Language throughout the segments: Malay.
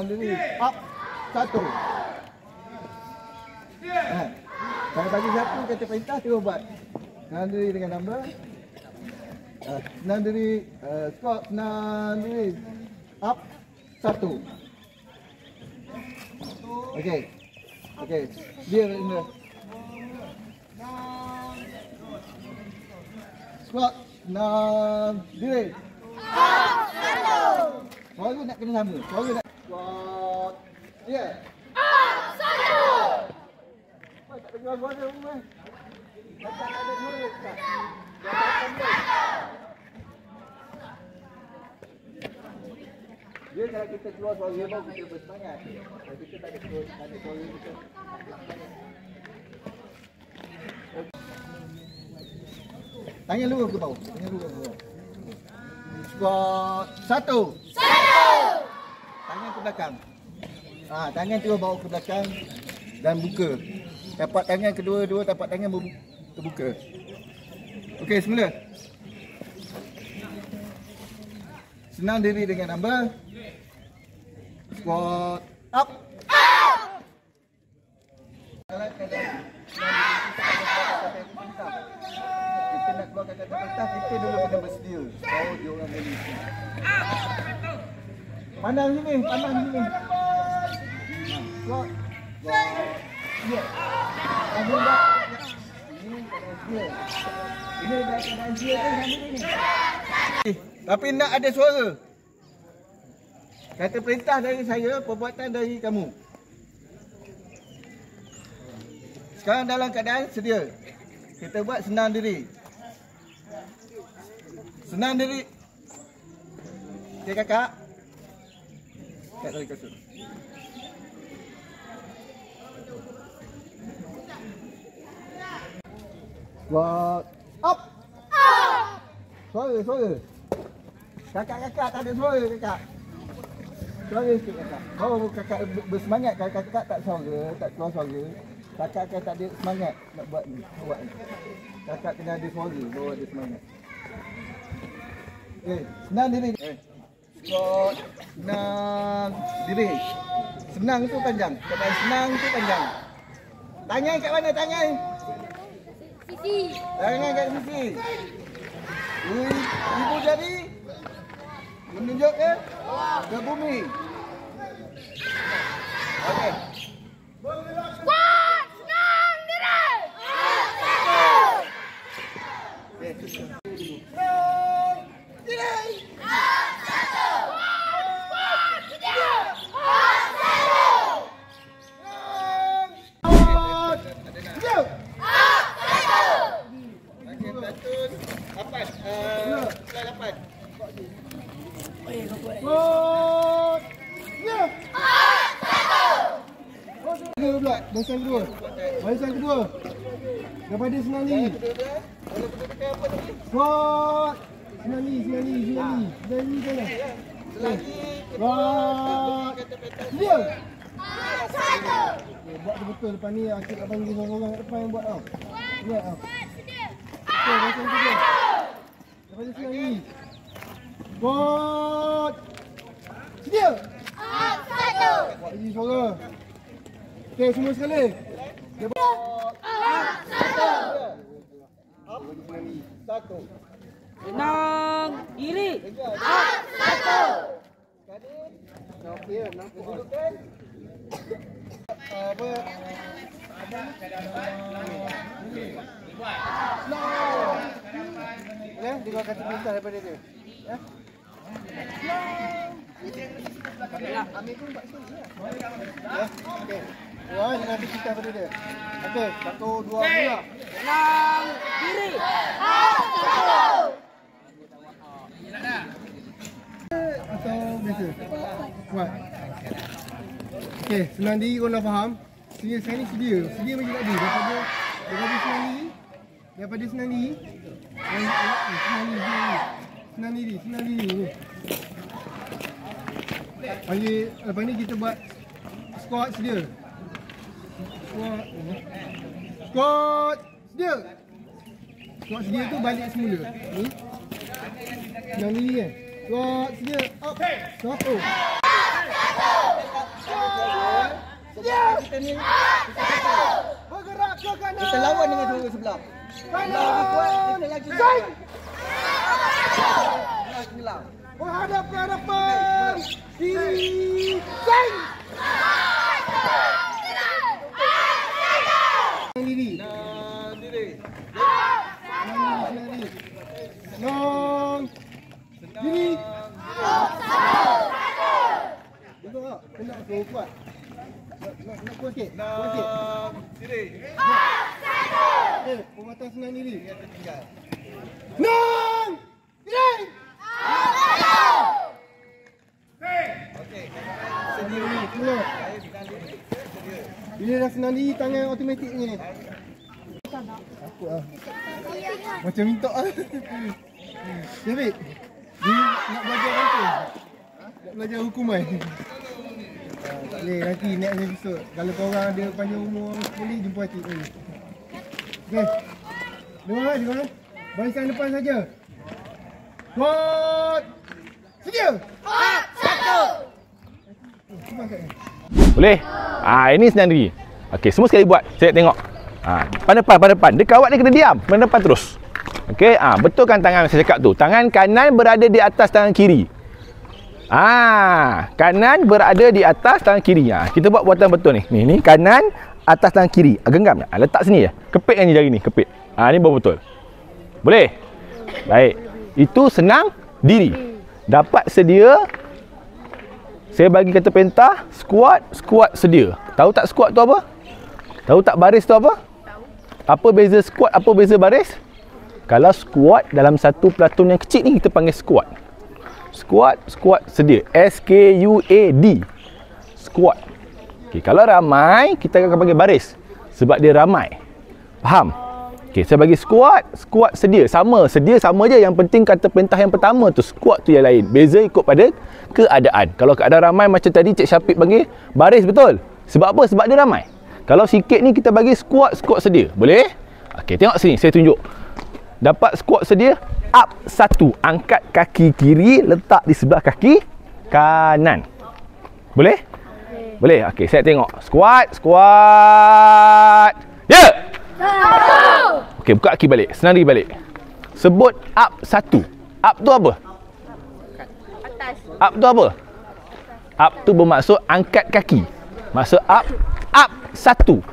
senang diri. Up. 1. Kalau bagi satu kata perintah terus buat. Senang diri dengan number. Senang diri. Squat. Senang diri. Up. 1. Okey. Okey. Dia ini. Squat. Senang diri. Up. 1. Suara nak kena sama. Suara nak. Squat. Dia. Up. 1. Tak ada suara rumah. Tak ada suara. Dia kalau kita keluar suara baru kita bersemangat. Kalau kita tak ada suara kita. Tangan luar ke bawah. Tangan luar ke bawah. Squat. 1. Tangan ke belakang. Tangan terus bawa ke belakang dan buka. Tapak tangan kedua-dua tapak tangan terbuka. Okey, semula. Senang diri dengan number. Squat. Up. Kita nak keluarkan kata perintah, kita dulu kena bersedia. Baru dia orang boleh. Pandang sini, pandang sini. Squat. Ya. Ini dah dia. Ini dah keadaan dia kan ni. Tapi nak ada suara. Kata perintah dari saya, perbuatan dari kamu. Sekarang dalam keadaan sedia. Kita buat senang diri. Senang diri. Okey kakak. Kat dari kasut. Squat. Up. Suara. Kakak-kakak tak ada suara kakak. Suara sikit kakak. Baru kakak bersemangat. Kalau kakak tak suara, tak keluar suara, kakak akan tak ada semangat nak buat ni. Kakak kena ada suara, baru ada semangat. Senang diri. Squat. Senang diri. Senang tu panjang. Kata senang tu panjang. Tangan kat mana tangan? Sisi. Tangan kat sisi. Ibu jari menunjuk ke bumi. Okey. Squat, senang diri. Barisan kedua. Daripada senang diri. Squat. Senang diri sana. Squat. Dia. Buat betul lepas ni aku nak panggil orang depan yang buat tau. Ingat tau. Okey, barisan kedua. Daripada senang diri. Squat. Sedia. Buat lagi suara. Okey, semua sekali. Satu. Senang diri. Dia kata perintah daripada dia. Ambil pun buat sini. Okey. Dia nanti kita pada dia. Okey, 1, 2, mula. Senang diri. Atau biasa? Buat. Okey, senang diri kau dah faham. Sekarang ni sedia. Sedia macam tadi. Daripada senang diri. Daripada senang diri. Senang diri ni. Lepas ni kita buat squat sedia. Squat sedia. Squat sedia tu balik semula. Ni. Senang diri kan. Squat sedia. Up. Satu. ni. Bergerak ke kanan. Kita lawan dengan suara sebelah. Kanan. Kita lagi kuat. Tenggelam. Menghadap ke hadapan. Kiri. Sing. Diri. Senang. Diri. Dengar tak? Kena suruh kuat. Nak kuat sikit. Kuat sikit. Diri. Pematan senang diri. Senang. Diri. Okey. Sedia ni. Semua. Bila dah senang diri, tangan automatik ni. Takut lah. Macam minta lah. Syafik, dia nak belajar apa? Nak belajar hukuman. Tak boleh, nanti next episode. Kalau korang ada panjang umur, boleh jumpa cik ni. Okey. Dengar. Barisan depan saja. Kuat. Sedia. Boleh? Ini senang diri. Okey, semua sekali buat. Saya nak tengok. Pada depan. Dia kawat dia kena diam. Pada depan terus. Okey, betulkan tangan saya cakap tu. Tangan kanan berada di atas tangan kiri. Kanan berada di atas tangan kiri. Kita buat buatan betul ni. Ni kanan atas tangan kiri. Genggam. Letak sini je. Kepit yang ni jari ni, kepit. Ni baru betul. Boleh? Baik. Itu senang diri. Dapat sedia. Saya bagi kata pentah, squat sedia. Tahu tak squat tu apa? Tahu tak baris tu apa? Apa beza squat, apa beza baris? Kalau squat dalam satu pelaturan yang kecil ni kita panggil squat. Squat sedia. SQUAD. Squat. Okey, kalau ramai kita akan panggil baris sebab dia ramai. Faham? Okey, saya bagi squat sedia. Sedia sama je, yang penting kata perintah yang pertama tu, squat tu yang lain. Beza ikut pada keadaan. Kalau keadaan ramai macam tadi Cik Syafiq bagi baris betul. Sebab apa? Sebab dia ramai. Kalau sikit ni kita bagi squat sedia. Boleh? Okey, tengok sini saya tunjuk. Dapat squat sedia, up 1. Angkat kaki kiri, letak di sebelah kaki kanan. Boleh? Boleh. Okey, saya tengok. Squat. Ya. Okey, buka kaki balik. Senang diri balik. Sebut up 1. Up tu apa? Atas. Up tu apa? Up tu bermaksud angkat kaki. Maksud up 1.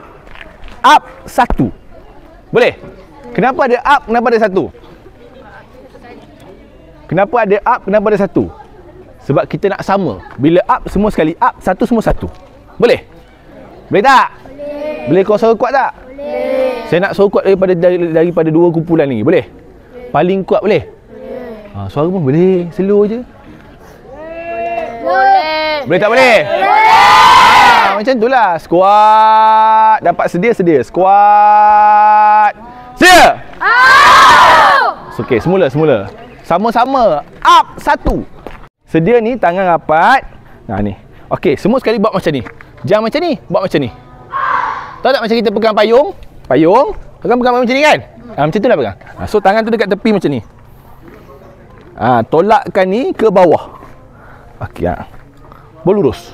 Up 1. Boleh? Kenapa ada up? Kenapa ada 1? Kenapa ada up? Kenapa ada 1? Sebab kita nak sama. Bila up semua sekali up, 1 semua 1. Boleh? Boleh tak? Boleh. Boleh kau suara kuat tak? Boleh. Saya nak suara kuat daripada 2 kumpulan ni. Boleh? Paling kuat boleh? Boleh. Suara pun boleh. Slow je. Boleh. Boleh tak boleh? Boleh. Macam itulah. Squat. Dapat sedia. Squat. Sedia. Okey, semula. Sama-sama. Up 1. Sedia ni tangan rapat. Ni. Okey, semua sekali buat macam ni. Jangan macam ni, buat macam ni. Tahu tak macam kita pegang payung? Pegang payung macam ni kan? Macam tu lah pegang. So tangan tu dekat tepi macam ni. Tolakkan ni ke bawah. Okey, berlurus.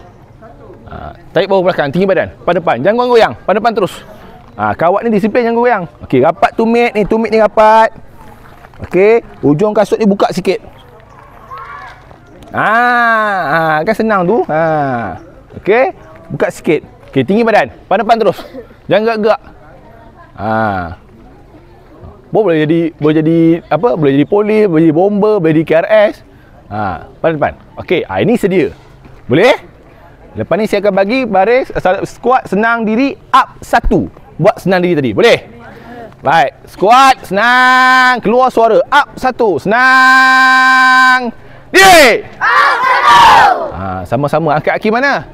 Tarik bawah belakang, tinggi badan. Pada depan, jangan goyang. Pada depan terus. Kawat ni disiplin, jangan goyang. Okey, rapat tumit ni rapat. Okey, ujung kasut ni buka sikit. Kan senang tu. Okey, buka sikit. Okey, tinggi badan. Pada depan terus. Jangan gerak-gerak. Boleh jadi apa? Boleh jadi polis, boleh jadi bomber, boleh jadi KRS. Pada depan. Okey, ini sedia. Boleh? Lepas ni saya akan bagi baris squat senang diri up 1. Buat senang diri tadi. Boleh? Baik. Squat senang, keluar suara up 1. Senang. Diri. Sama-sama. Angkat kaki mana?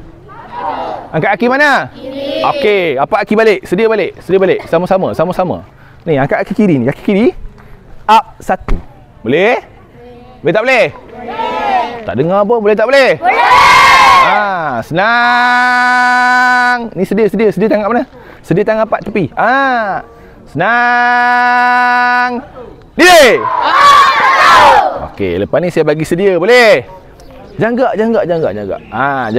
Angkat kaki mana? Kiri. Okey, apa kaki balik? Sedia balik. Sama-sama. Ni angkat kaki kiri ni. Kaki kiri up 1. Boleh? Boleh tak boleh? Boleh. Tak dengar apa? Boleh tak boleh? Boleh. Senang. Ni sedia tangan mana? Sedia tangan rapat tepi. Senang. Diri. Okey, lepas ni saya bagi sedia, boleh? Jangan gerak. Jangan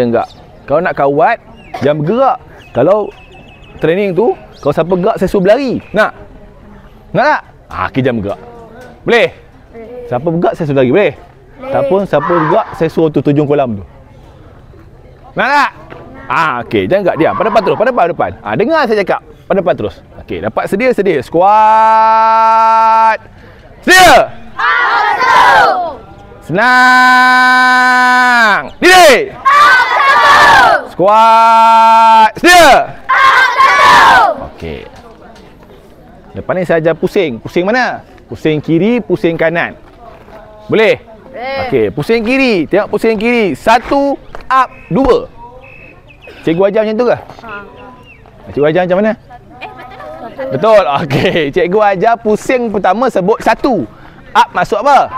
gerak. Kalau nak kawat, jangan bergerak. Kalau training tu, kalau siapa gerak saya suruh berlari. Nak? Nak tak? Kejam gerak. Boleh? Siapa bergerak saya suruh lari. Boleh? Tak pun siapa bergerak saya suruh tu tujung kolam tu. Nak tak? Okey, jangan gerak, diam. Pada depan terus, pada depan. Dengar saya cakap. Pada depan terus. Okey, dapat sedia. Squat. Sedia. Senang. Diri. Squat. Sedia. Okey. Lepas ni saya ajar pusing. Pusing mana? Pusing kiri, pusing kanan. Boleh? Okey, pusing kiri. Tengok pusing kiri. 1 up, 2. Cikgu ajar macam tu ke? Cikgu ajar macam mana? Betul. Okey, cikgu ajar pusing pertama sebut 1. Up masuk apa?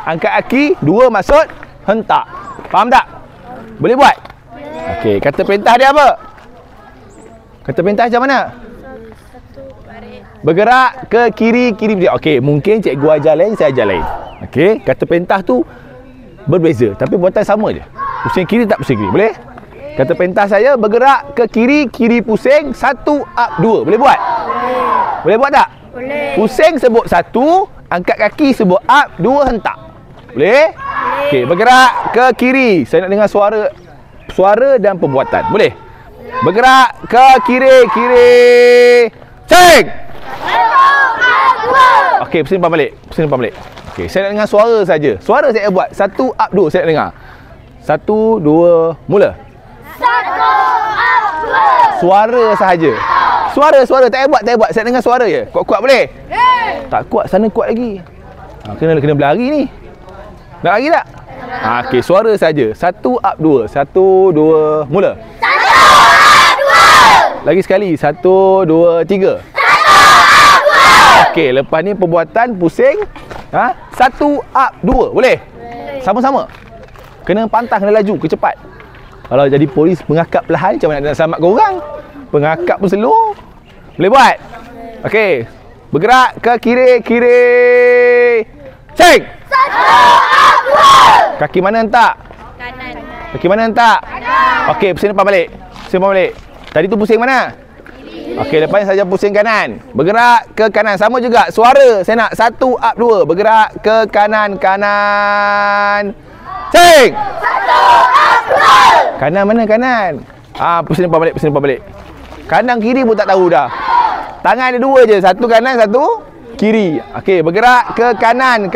Angkat kaki, 2 masuk hentak. Faham tak? Boleh buat? Okey, kata perintah dia apa? Kata perintah macam mana? Bergerak ke kiri. Okey, mungkin cikgu ajar lain, saya ajar lain. Okey, kata perintah tu berbeza tapi buatan sama je. Pusing kiri tak pusing kiri. Boleh? Kata perintah saya bergerak ke kiri pusing 1 up 2. Boleh buat? Boleh buat tak? Boleh. Pusing sebut 1, angkat kaki sebut up, 2 hentak. Boleh? Okey, bergerak ke kiri. Saya nak dengar suara dan perbuatan. Boleh? Bergerak ke kiri. Cek. Okey, pusing depan balik. Okey, saya nak dengar suara saja. Suara saya buat 1 up 2 saya nak dengar. 1 2 mula. 1 up 2. Suara sahaja. Suara tak payah buat. Saya dengar suara je. Kuat-kuat boleh? Tak kuat, sana kuat lagi. Kena berlari ni. Nak lari tak? Okey, suara saja. 1 up 2. 1 2 mula. 1 up 2. Lagi sekali. 1 2 3. 1 up 2. Okey, lepas ni perbuatan pusing. 1 up 2. Boleh? Sama-sama. Kena pantang, kena laju, cepat. Kalau jadi polis pengakap perlahan, macam mana nak selamatkan orang? Pengakap pun slow. Boleh buat? Okey. Bergerak ke kiri. Cek. 1 up 2. Kaki mana hentak? Kanan. Kaki mana hentak? Kanan. Okey, pusing depan balik. Tadi tu pusing mana? Okey, lepas ni saja pusing kanan. Bergerak ke kanan. Sama juga. Suara saya nak 1 up 2. Bergerak ke kanan. Cek. 1 up 2. Kanan mana kanan? Pusing depan balik. Kanan kiri pun tak tahu dah. Tangan ada 2 je. 1 kanan, 1 kiri. Okey, bergerak ke kanan.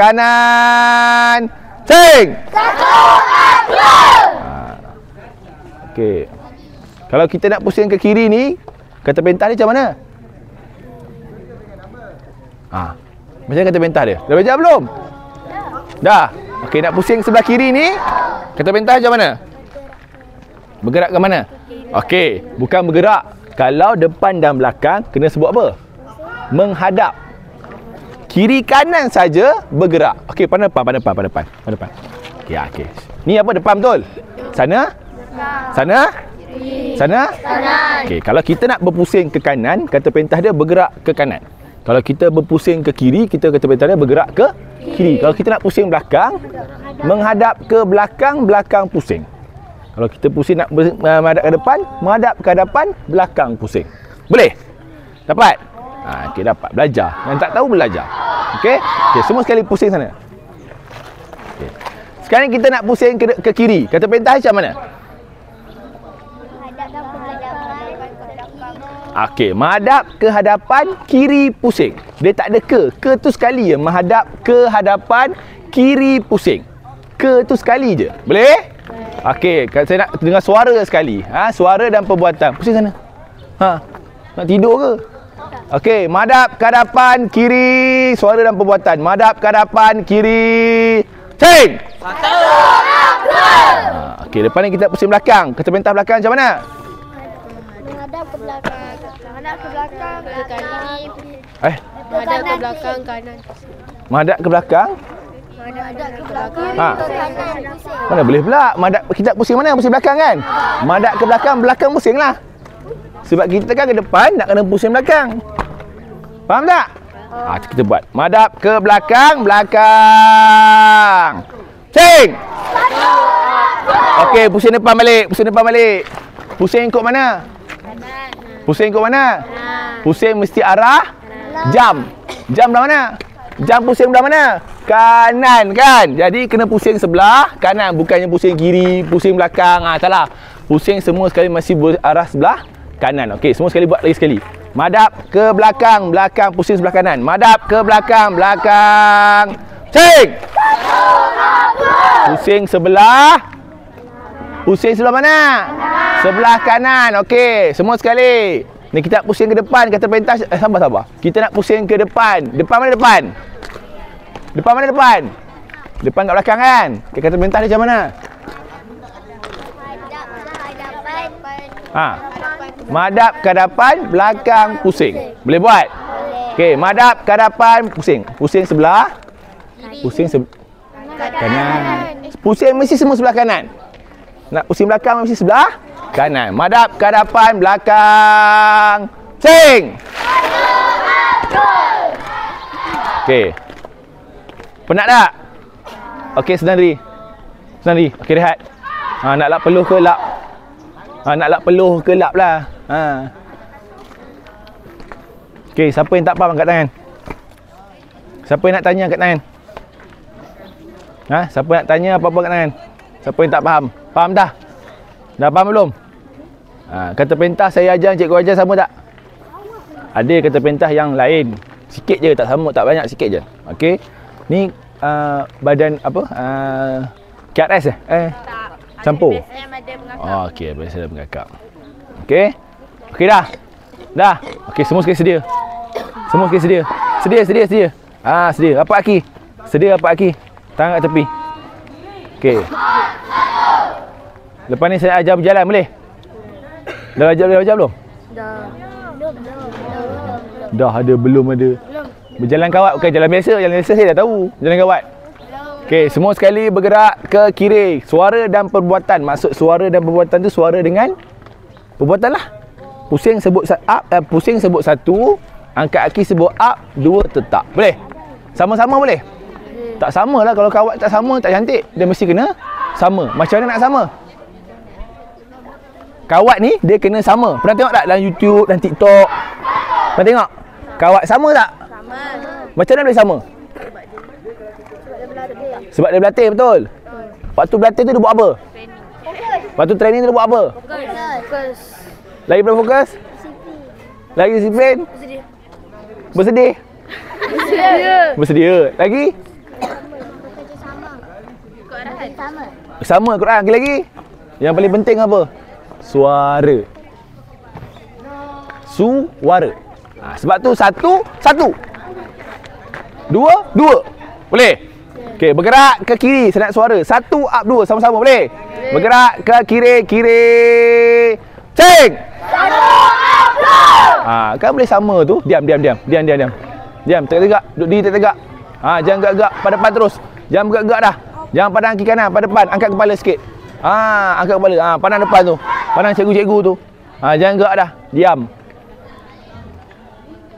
Cek. 1 up 2. Okey. Kalau kita nak pusing ke kiri ni, kata perintah dia macam mana? Macam kata perintah dia. Dah belajar belum? Dah. Okey, nak pusing sebelah kiri ni, kata perintah macam mana? Bergerak ke mana? Okey, bukan bergerak. Kalau depan dan belakang, kena sebut apa? Menghadap. Kiri kanan saja bergerak. Okey, pada depan. Okey. Ni apa depan betul? Sana? Okey, kalau kita nak berpusing ke kanan, kata perintah dia bergerak ke kanan. Kalau kita berpusing ke kiri, kita kata perintah dia bergerak ke kiri. Kalau kita nak pusing belakang, menghadap ke belakang pusing. Kalau kita pusing nak menghadap ke depan, menghadap ke hadapan, belakang pusing. Boleh? Dapat? Okey, dapat. Belajar. Yang tak tahu belajar. Okey, semua sekali pusing sana. Okay. Sekarang kita nak pusing ke kiri. Kata perintah macam mana? Okey, menghadap ke hadapan, kiri pusing. Dia tak ada ke. Ke tu sekali je. Menghadap ke hadapan, kiri pusing. Ke tu sekali je. Boleh? Okey, saya nak dengar suara sekali. Suara dan perbuatan. Pusing sana. Nak tidur ke? Okey, menghadap ke hadapan, kiri. Suara dan perbuatan. Menghadap ke hadapan, kiri. Cek! 1 up 2. Okey, lepas ni kita pusing belakang. Kata perintah belakang macam mana? Menghadap ke belakang. Ke kanan. Menghadap ke belakang kanan. Menghadap ke belakang. Menghadap ke belakang. Mana boleh pula? Menghadap, kita pusing mana? Pusing belakang kan? Menghadap ke belakang pusing lah. Sebab kita kan ke depan, nak kena pusing belakang. Faham tak? Kita buat. Menghadap ke belakang. Cek! Okey, pusing depan balik. Pusing ikut mana? Pusing ke mana? Pusing mesti arah jam. Jam belah mana? Jam pusing belah mana? Kanan kan? Jadi kena pusing sebelah kanan. Bukannya pusing kiri, pusing belakang. Salah. Pusing semua sekali masih arah sebelah kanan. Okey, semua sekali buat lagi sekali. Madap ke belakang, belakang pusing sebelah kanan. Madap ke belakang, belakang. Pusing! Pusing sebelah. Pusing sebelah mana? Sebelah kanan. Okey, semua sekali. Ni kita nak pusing ke depan, kata pentas. Sabar. Kita nak pusing ke depan. Depan mana depan? Depan mana depan? Depan kat belakang kan? Okay, kata pentas dia macam mana? Madap ke hadapan, belakang pusing. Boleh buat? Okey, madap ke hadapan, pusing. Pusing sebelah. Pusing kanan. Pusing mesti semua sebelah kanan. Nak pusing belakang mesti sebelah kanan. Madap ke hadapan, belakang. Sing. Okey. Penat tak? Okey, senang diri. Okey, rehat. Nak lap peluh ke lap? Nak lap peluh ke lap lah. Okey, siapa yang tak faham angkat tangan? Siapa yang nak tanya angkat tangan? Siapa nak tanya apa-apa angkat tangan? Siapa yang tak faham? Faham dah? Dah faham belum? Kata pentas saya ajar, cikgu ajar sama tak? Ada kata pentas yang lain. Sikit je, tak sama, tak banyak, sikit je. Okey. Ni badan apa? KRS campur. Okey, biasa ada mengakak. Okey. Okey dah. Dah. Okey, semua sekali sedia. Semua sekali sedia. Sedia. Sedia. Rapat kaki. Sedia rapat kaki. Tangan kat tepi. Okey. Lepas ni saya ajar berjalan boleh? Dah ajar belum? Dah ada belum ada. Berjalan kawat bukan jalan biasa. Jalan biasa saya dah tahu. Jalan kawat. Okey, semua sekali bergerak ke kiri. Suara dan perbuatan. Maksud suara dan perbuatan tu suara dengan perbuatan lah. Pusing sebut up, pusing sebut satu, angkat kaki sebut up, dua tetap. Boleh? Sama-sama boleh? Tak sama lah. Kalau kawat tak sama, tak cantik. Dia mesti kena sama. Macam mana nak sama? Kawat ni dia kena sama. Pernah tengok tak dalam YouTube dan TikTok? Pernah tengok? Kawat sama tak? Sama. Macam mana boleh sama? Sebab dia berlatih, betul? Waktu berlatih tu dia buat apa? Waktu training tu dia buat apa? Fokus. Lagi berfokus? Lagi disiplin? Bersedih. Bersedia. Lagi? Sama Quran. Lagi? Yang paling penting apa? Suara. Suara. Sebab tu satu. Dua. Boleh? Okey, bergerak ke kiri, saya nak suara. Satu, up, dua, sama-sama boleh? Bergerak ke kiri. Ceng! Satu, up, dua! Kan boleh sama tu. Diam. Diam, tegak-tegak. Duduk diri tegak. Jangan gerak-gerak, pada depan terus. Jangan gerak-gerak dah. Jangan pandang kiri kanan, pada depan. Angkat kepala sikit. Angkat kepala. Pandang depan tu. Pandang cikgu-cikgu tu. Jangan gerak dah. Diam.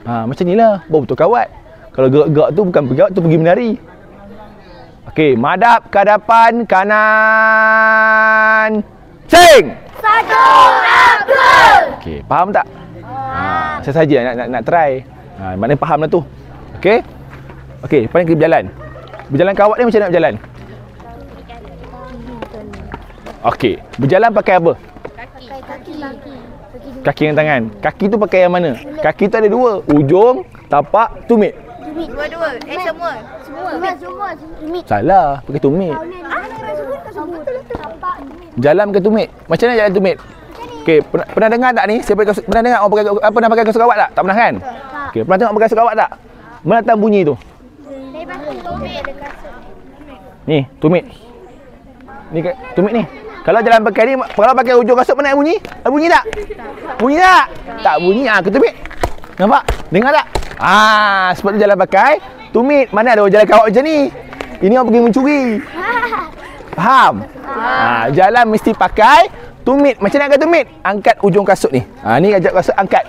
Macam ni lah. Baru betul kawat. Kalau gerak-gerak tu bukan pergi kawat, tu pergi menari. Okey, madap ke hadapan, kanan. Sing! Satu, up, okey, faham tak? Saya saja nak try. Maknanya faham lah tu. Okey? Okey, lepas ni kita berjalan. Berjalan kawat ni macam mana nak berjalan? Okey, berjalan pakai apa? Kaki dengan tangan. Kaki tu pakai yang mana? Kaki tu ada dua. Ujung, tapak, tumit. Dua-dua. Semua. Tumit. Salah, pakai tumit. Jalan pakai tumit. Macam mana jalan tumit? Okey, pernah dengar tak ni? Pernah dengar orang pakai pernah pakai kasut kawat tak? Tak pernah kan? Okey, pernah tengok pakai kasut kawat tak? Mana datang bunyi tu? Ni, tumit. Ni tumit ni. Kalau jalan pakai ni, kalau pakai ujung kasut mana bunyi? Bunyi tak? Bunyi tak? Tak bunyi. Ke tumit. Nampak? Dengar tak? Sebab tu jalan pakai tumit. Mana ada orang jalan kawat macam ni? Ini orang pergi mencuri. Faham? Jalan mesti pakai tumit. Macam mana angkat tumit? Angkat ujung kasut ni. Ni ajak kasut angkat.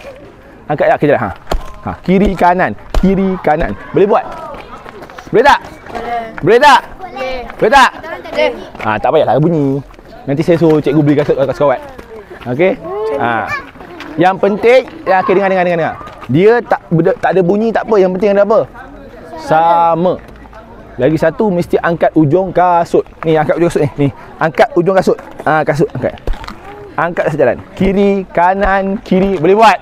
Angkat tak ke jalan. Kiri kanan. Kiri kanan. Boleh buat? Boleh tak? Boleh tak? Boleh tak? Tak payahlah bunyi. Nanti saya suruh cikgu beli kasut kawat. Okey? Yang penting, ya, okay, dengar. Dia tak ada bunyi tak apa. Yang penting ada apa? Sama. Lagi satu mesti angkat ujung kasut. Ni angkat ujung kasut ni. Angkat ujung kasut. Kasut angkat. Angkat sejalan. Kiri, kanan, kiri. Boleh buat?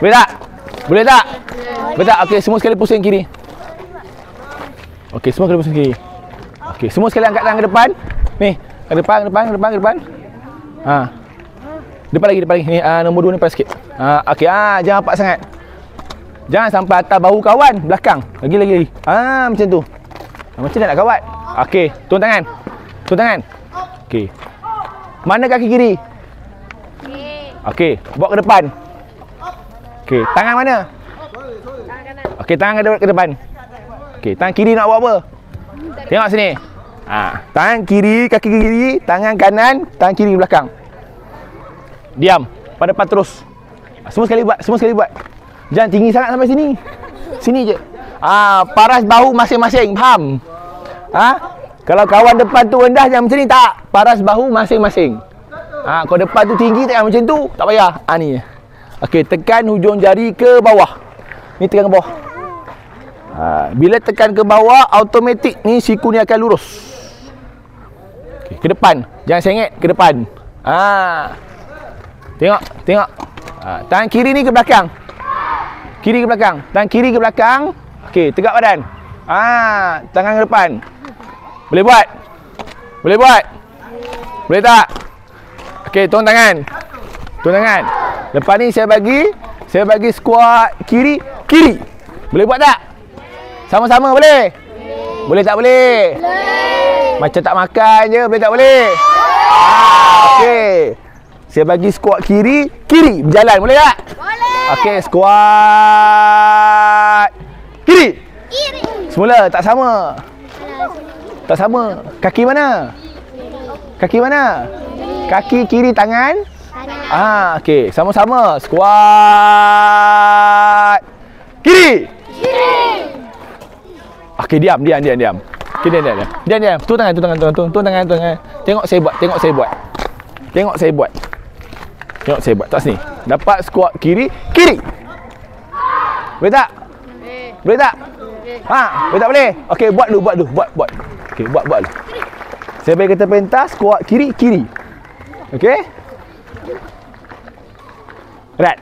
Boleh tak? Boleh tak? Boleh tak? Okey, semua sekali pusing kiri. Okey, semua sekali pusing kiri. Okey, semua sekali angkat tangan ke depan. Ni, ke depan. Depan lagi. Ni nombor 2 ni depan sikit. Okey, jangan rapat sangat. Jangan sampai atas bahu kawan, belakang. Lagi. Macam tu. Macam mana nak kawat? Okey, turun tangan. Okey. Mana kaki kiri? Okey, bawa ke depan. Okey, tangan mana? Okey, tangan ke depan. Okey, tangan kiri nak buat apa? Tengok sini. Tangan kiri, kaki kiri, tangan kanan, tangan kiri belakang. Diam, pada depan terus. Semua sekali buat. Jangan tinggi sangat sampai sini. Sini je. Paras bahu masing-masing, faham? Kalau kawan depan tu rendah jangan macam ni, tak. Paras bahu masing-masing. Kalau depan tu tinggi tak macam tu, tak payah. Ni. Okey, tekan hujung jari ke bawah. Ni tekan ke bawah. Bila tekan ke bawah, automatik ni siku ni akan lurus. Okey, ke depan. Jangan sengit, ke depan. Tengok. Tangan kiri ni ke belakang. Tangan kiri ke belakang. Okey, tegak badan. Tangan ke depan. Boleh buat? Boleh tak? Okey, turun tangan. Lepas ni saya bagi squat kiri. Boleh buat tak? Sama-sama boleh? Boleh tak boleh? Macam tak makan je, boleh tak boleh? Okey. Saya bagi squat kiri, berjalan, boleh tak? Boleh. Okey, squat kiri. Semula tak sama. Kaki mana? Kaki kiri tangan. Okey, sama-sama. Squat kiri. Okey, diam. Okey, diam. Turun tangan. Tengok saya buat. Tak sini. Dapat squat kiri. Boleh tak? Boleh tak? Boleh tak boleh? Okey, buat dulu. Okey, buat dulu. Saya bagi kata perintah squat kiri. Okey? Berat.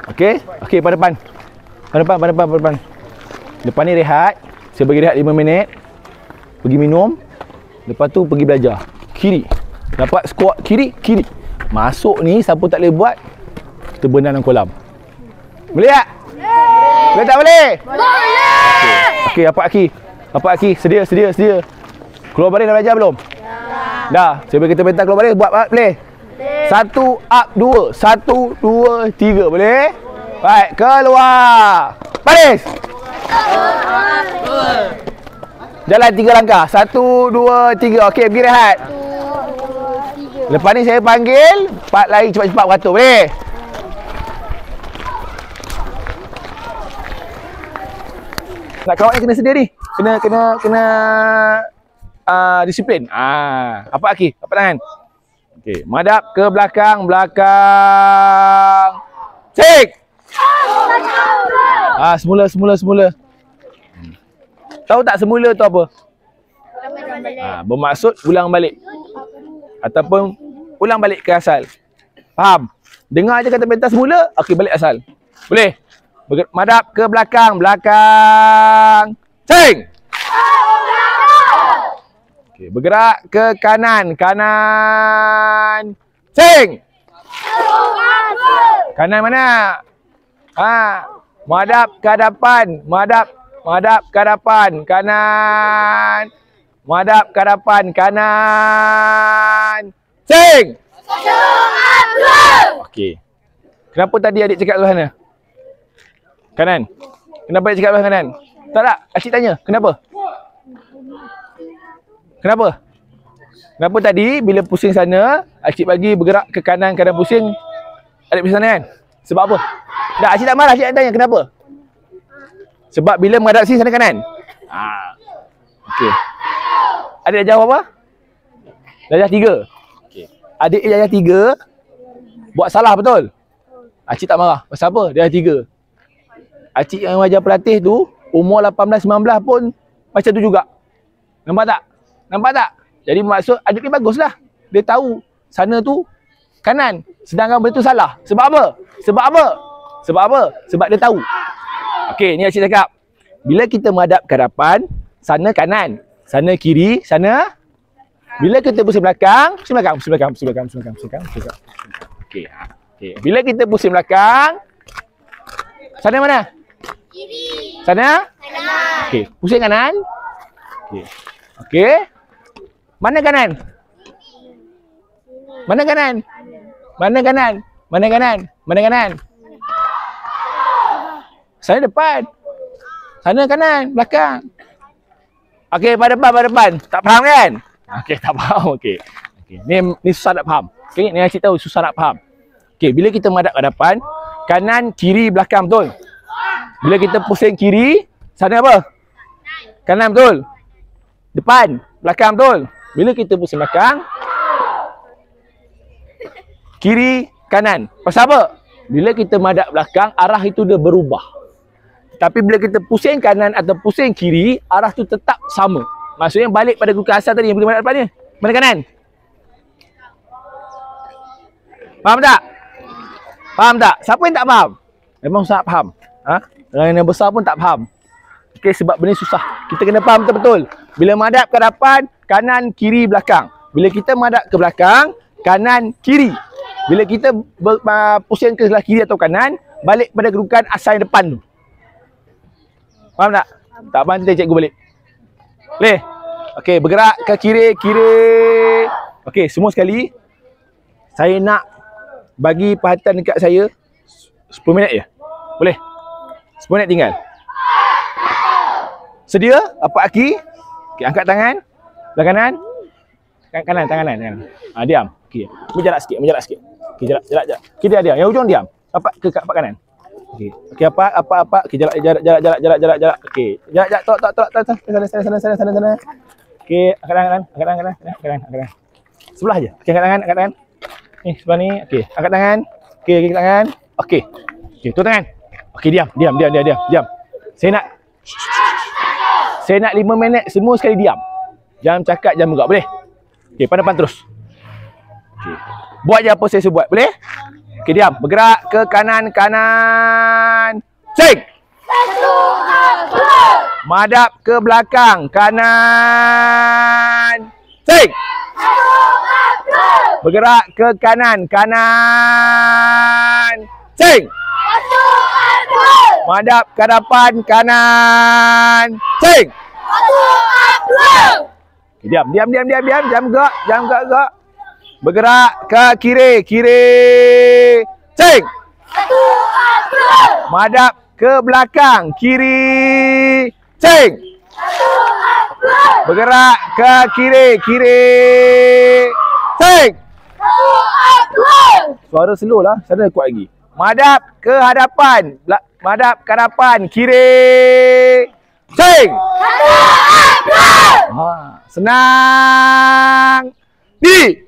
Okey, pada depan. Depan ni rehat. Saya bagi rehat 5 minit. Pergi minum. Lepas tu pergi belajar. Kiri. Dapat squat kiri. Masuk ni siapa tak boleh buat, kita berenang dalam kolam. Boleh tak? Boleh tak boleh? Boleh. Okey, apa Aki? Sedia. Keluar baris dah belajar belum? Dah. Saya bagi kita perintah keluar baris, buat boleh? 1 up 2. 1 2 3 boleh? Baik, keluar. Baris. Jalan 3 langkah. 1 2 3. Okey, pergi rehat. Lepas ni saya panggil, Pak lari cepat-cepat beratur, boleh? Nak kawat ni kena sedia ni. Kena disiplin. Apa Aki? Apa tangan? Okey, madap ke belakang. Cek. Semula. Tahu tak semula tu apa? Bermaksud ulang balik. Ataupun ulang balik ke asal. Faham? Dengar je kata perintah semula, okey balik asal. Boleh? Madap ke belakang. Ceng. Okey, bergerak ke kanan. Ceng. Kanan mana? Madap ke hadapan. Madap ke hadapan. Kanan. Madap ke hadapan. Kanan. Ceng. Okey. Kenapa tadi adik cakap belah sana? Kanan. Kenapa adik cakap belah kanan? Tak. Asyik tanya. Kenapa tadi bila pusing sana, asyik bagi bergerak ke kanan pusing. Adik pusing sana kan? Sebab apa? Tak, asyik tak marah. Asyik tanya kenapa? Sebab bila menghadap sini sana kanan. Okey. Adik dah jawab apa? Darjah 3. Okey. Adik darjah 3 buat salah betul? Acik tak marah. Pasal apa? Dia ada 3. Acik yang ajar pelatih tu, umur 18-19 pun macam tu juga. Nampak tak? Nampak tak? Jadi maksud adik ni baguslah. Dia tahu sana tu kanan. Sedangkan benda tu salah. Sebab apa? Sebab apa? Sebab apa? Sebab dia tahu. Okey, ni Acik cakap. Bila kita menghadap ke hadapan, sana kanan. Sana kiri, sana. Bila kita pusing belakang, pusing belakang, pusing belakang, pusing belakang, pusing belakang, pusing belakang, pusing belakang. Okey. Okey. Bila kita pusing belakang, sana mana? Kiri. Sana? Kanan. Okey, pusing kanan. Okey. Okey. Mana kanan? Mana kanan? Mana kanan? Mana kanan? Mana kanan? Sana depan. Sana kanan, belakang. Okey, pada depan. Tak faham kan? Okey, tak faham. Okey. Okey, ni susah nak faham. Okey, ni Acik tahu susah nak faham. Okey, bila kita menghadap ke depan, kanan, kiri, belakang, betul? Bila kita pusing kiri, sana apa? Kanan, betul? Depan, belakang, betul? Bila kita pusing belakang, kiri, kanan. Pasal apa? Bila kita menghadap belakang, arah itu dia berubah. Tapi bila kita pusing kanan atau pusing kiri, arah tu tetap sama. Maksudnya balik pada guru asal tadi yang boleh menghadap depan ni. Mana kanan? Faham tak? Faham tak? Siapa yang tak faham? Memang susah nak faham. Ha? Orang yang besar pun tak faham. Okey, sebab benda susah. Kita kena faham betul-betul. Bila menghadap ke depan, kanan, kiri, belakang. Bila kita menghadap ke belakang, kanan, kiri. Bila kita pusing ke sebelah kiri atau kanan, balik pada kedudukan asal yang depan tu. Faham tak? Tak faham, kita cikgu balik. Boleh? Okey, bergerak ke kiri. Okey, semua sekali. Saya nak bagi perhatian dekat saya 10 minit je. Boleh? 10 minit tinggal. Sedia? Apa aki? Okey, angkat tangan. Belah kanan. Kanan, tangan kanan. Diam. Okey. Menjarak sikit. Okey, jarak. Okey, dia. Yang hujung diam. Apa ke kat kanan. Okey. Okey, apa. Okey, jarak. Okey. Jarak. Tolak. Sana. Okey, angkat tangan. Sebelah je. Okey, angkat tangan. Ni, sebelah ni. Okey, angkat tangan. Okey, angkat tangan. Okey. Okey, tu tangan. Okey, diam. Saya nak 5 minit semua sekali diam. Jangan cakap, jangan bergerak. Boleh? Okey, depan terus. Okey. Buat je apa saya suruh buat. Boleh? Okey, diam. Bergerak ke kanan. Sing! Madap ke belakang. Kanan. Sing! Bergerak ke kanan. Sing! Madap ke hadapan. Kanan. Sing! Diam. Jangan gerak. Bergerak ke kiri. Sing! Madap ke belakang. Kiri. Sing! Bergerak ke kiri. Sing! Suara slow lah. Sana kuat lagi. Madap ke hadapan. Kiri. Sing! Senang. Di.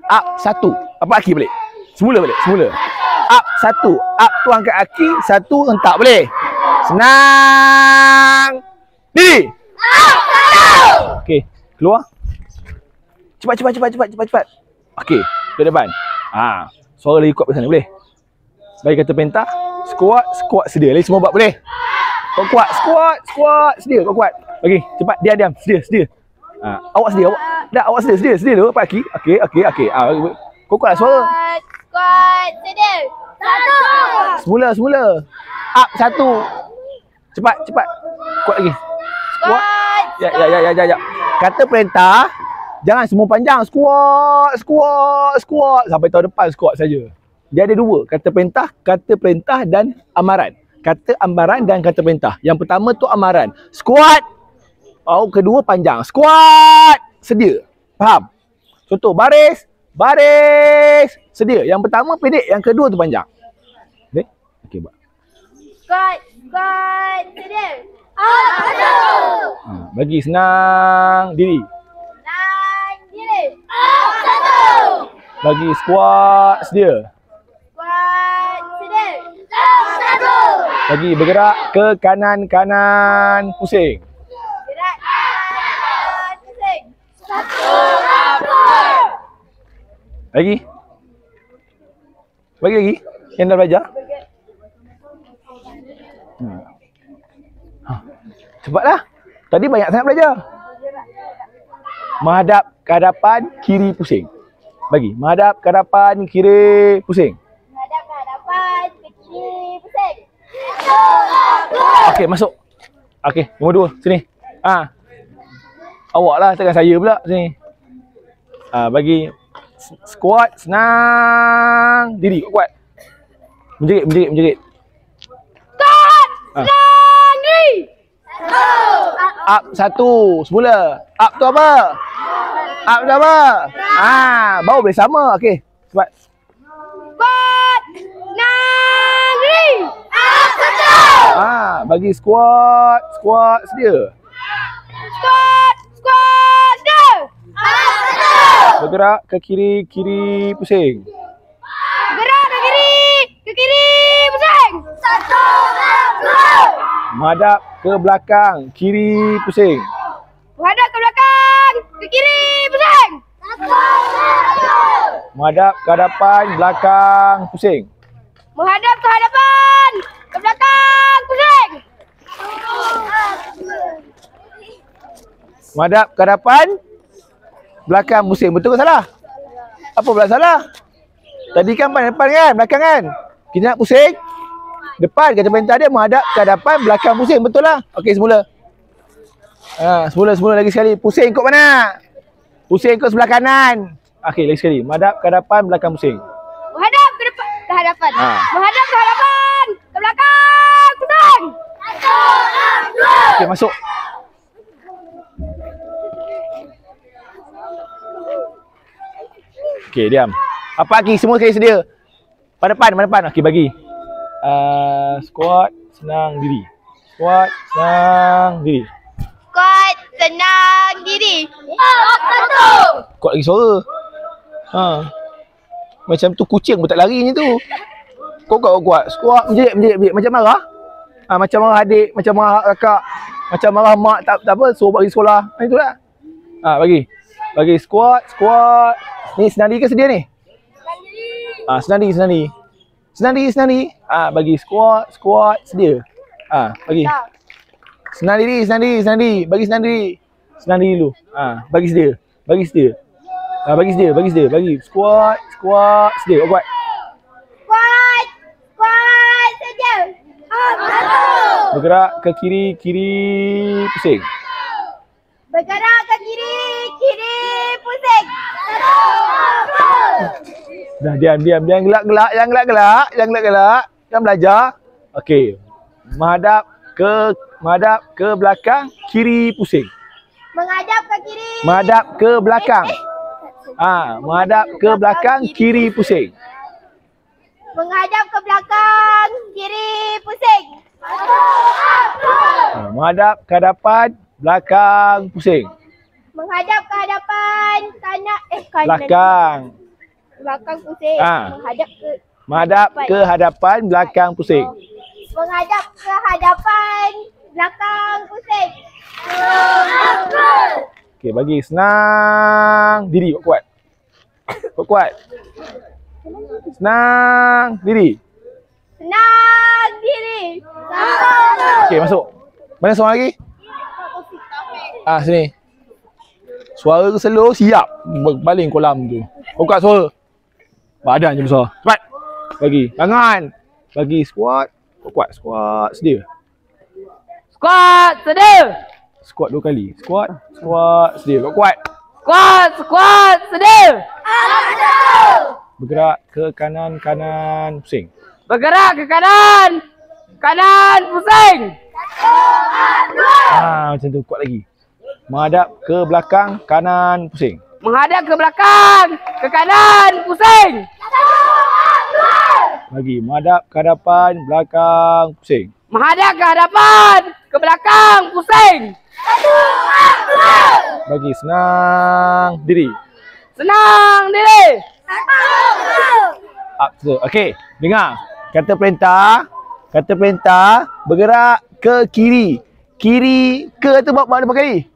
Up 1. Apa aki balik? Semula. Up 1. Up tu angkat aki, 1 hentak boleh. Senang. Di. Okey, keluar. Cepat. Okey, ke depan. Suara lagi kuat kat sana boleh. Bagi kata perintah, squat sedia. Lagi semua buat boleh. Kau kuat, squat sedia, kau kuat. Bagi, cepat, diam, sedia. Awak sedia, awak sedia dulu Pak Aki. Okey. Kau kuatlah suara. Squat. Sedia. 1. Semula. Up 1. Cepat. Kuat lagi. Squat. Ya. Kata perintah, jangan semua panjang. Squat. Sampai tahun depan squat saja. Dia ada 2. Kata perintah dan amaran. Kata amaran dan kata perintah. Yang pertama tu amaran. Squat. Kedua panjang. Squat. Sedia. Faham? Contoh, baris. Sedia. Yang pertama pendek, yang kedua tu panjang. Okey, buat. Squat. Sedia. Bagi senang diri. Senang diri. 1. Bagi squat sedia. Squat sedia. Bagi bergerak ke kanan-kanan pusing. Gerak kanan pusing. Lagi. Bagi lagi. Yang dah belajar. Cepatlah. Tadi banyak sangat belajar. Menghadap ke hadapan, kiri pusing. Bagi. Menghadap ke hadapan, kiri pusing. Menghadap ke hadapan, ke kiri pusing. Okey, masuk. Okey, nombor 2. Sini. Awak lah, takkan saya pula. Sini. Bagi squat, senang. Diri, kuat. Menjerit. Squat, senang diri. Up 1. Semula. Up tu apa? Up tu apa? Baru boleh sama. Okey, cepat. Squat, senang diri. Bagi squat sedia. Squat sedia. Bergerak ke kiri pusing. Gerak ke kiri pusing. Menghadap ke belakang, kiri pusing. Menghadap ke belakang, ke kiri pusing. Menghadap ke hadapan, belakang pusing. Menghadap ke hadapan, ke belakang pusing. Menghadap ke hadapan, belakang pusing. Betul ke salah? Apa pula salah? Tadi kan depan kan, belakang kan? Kita nak pusing. Depan kata perintah dia menghadap ke hadapan, belakang pusing. Betul lah. Okey, semula. Semula lagi sekali. Pusing ikut mana? Pusing ikut sebelah kanan. Okey, lagi sekali. Menghadap ke hadapan, belakang pusing. Menghadap ke depan, ke hadapan. Menghadap ke hadapan, ke belakang pusing. Okey, masuk. Okey, diam. Apa lagi? Semua sekali sedia. Depan. Okey, bagi. Squat, senang diri. Squat, senang diri. Squat, senang diri. Kuat lagi suara. Macam tu kucing pun tak lari macam tu. Kau kuat. Squat, menjerit. Macam marah. Macam marah adik, macam marah kakak, macam marah mak tak apa, suruh pergi sekolah. Itulah. Bagi squat. Ni senang diri ke sedia ni? Senang diri. Bagi squat sedia. Bagi. Senang diri. Bagi senang diri. Senang diri dulu. Bagi sedia. Bagi squat sedia. Kuat. Squat saja. Bergerak ke kiri pusing. Bergerak ke kiri pusing. Dah diam. Jangan gelak-gelak. Jangan belajar. Okey. Menghadap ke belakang, kiri pusing. Menghadap ke kiri. Menghadap ke belakang. Menghadap ke belakang, kiri pusing. Menghadap ke belakang, kiri pusing. Menghadap ke hadapan, belakang pusing. Menghadap ke hadapan, kanan belakang pusing. Menghadap ke hadapan, belakang pusing. Menghadap ke hadapan, belakang pusing. Okey, bagi senang diri, kuat. Senang diri. Okey, masuk. Mana seorang lagi? Sini. Suara slow, siap. Baling kolam tu. Buka suara. Badan je besar. Cepat. Bagi. Tangan. Bagi squat. Kuat. Squat. Sedia. Squat sedia. Squat 2 kali. Squat. Sedia. Kuat. Squat sedia. Bergerak ke kanan pusing. Bergerak ke kanan pusing. Macam tu. Kuat lagi. Menghadap ke belakang, kanan pusing. Menghadap ke belakang, ke kanan pusing. Lagi. Menghadap ke hadapan, belakang pusing. Menghadap ke hadapan, ke belakang pusing. Bagi senang diri. Senang diri. Up to. Okey, dengar. Kata perintah bergerak ke kiri. Kiri ke tu berapa kali?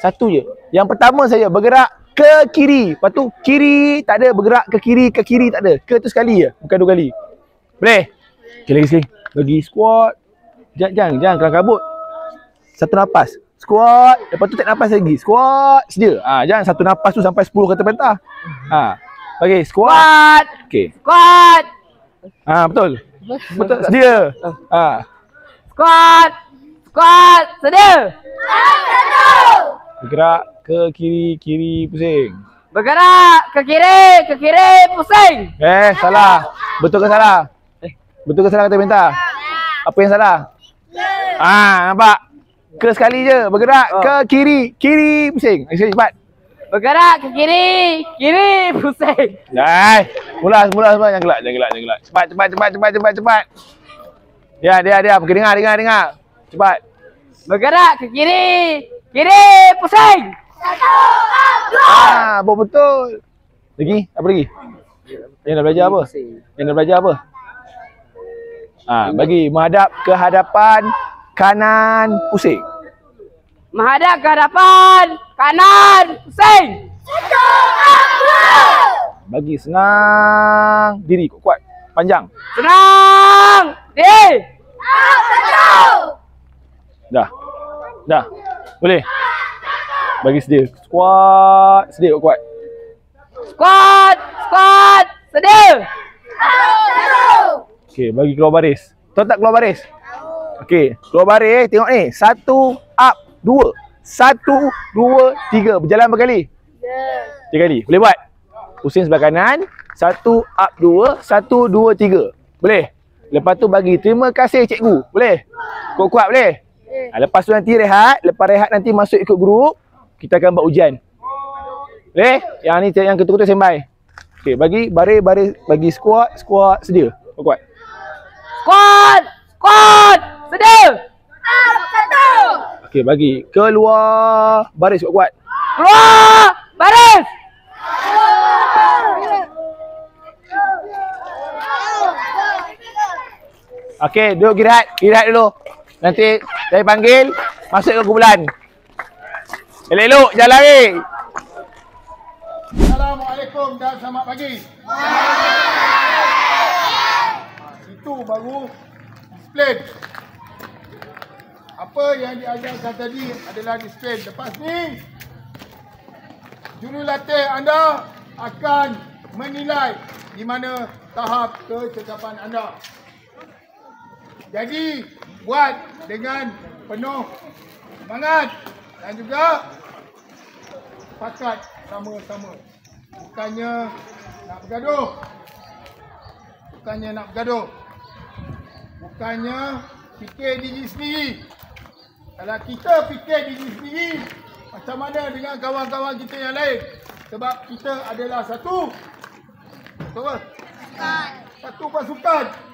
Satu je. Yang pertama saya bergerak ke kiri. Lepas tu kiri tak ada, bergerak ke kiri tak ada. Ke tu sekali je, bukan 2 kali. Boleh? Okey, lagi sekali. Bagi squat. Jangan kelang kabut. Satu nafas. Squat. Lepas tu tak nafas lagi. Squat. Sedia. Jangan satu nafas tu sampai 10 kata perintah. Bagi squat. Okey. Squat. Betul. Betul. Sedia. Squat. Squat. Sedia. Bergerak ke kiri pusing. Bergerak ke kiri pusing. Salah. Betul ke salah? Betul ke salah kata perintah? Apa yang salah? Nampak? Ke sekali je. Bergerak ke kiri pusing. Cepat. Bergerak ke kiri pusing. Mula jangan gelak. Cepat. Dia. Pergi dengar. Cepat. Bergerak ke kiri pusing. 1, 2. Betul. Lagi? Apa lagi? Yang dah belajar apa? Bagi menghadap ke hadapan kanan pusing. Menghadap ke hadapan kanan pusing. 1, 2. Bagi senang diri kuat panjang. Senang diri. Dah. Boleh. Bagi sedia. Squat. Sedia kuat. Squat. Sedia. Okey, bagi keluar baris. Tahu tak keluar baris? Okey, keluar baris. Tengok ni. 1 up, 2. 1, 2, 3. Berjalan berapa kali? 3 kali. Boleh buat? Pusing sebelah kanan. 1 up, 2. 1, 2, 3. Boleh? Lepas tu bagi terima kasih cikgu. Boleh? Kuat-kuat boleh? Lepas tu nanti rehat. Lepas rehat nanti masuk ikut grup. Kita akan buat ujian. Boleh? Yang ni yang ketua-ketua standby. Okey, bagi baris. Bagi squat. Sedia. Kuat. Squat. Sedia. Okey, bagi keluar baris kuat. Keluar baris. Okey, duduk rehat dulu. Nanti saya panggil masuk ke kumpulan. Elok-elok jangan lari. Assalamualaikum dan selamat pagi. Itu baru disiplin. Apa yang diajarkan tadi adalah disiplin. Lepas ni, jurulatih anda akan menilai di mana tahap kecekapan anda. Jadi, buat dengan penuh semangat dan juga pakat sama-sama. Bukannya nak bergaduh. Bukannya fikir diri sendiri. Kalau kita fikir diri sendiri, macam mana dengan kawan-kawan kita yang lain? Sebab kita adalah satu. Betul? Satu pasukan.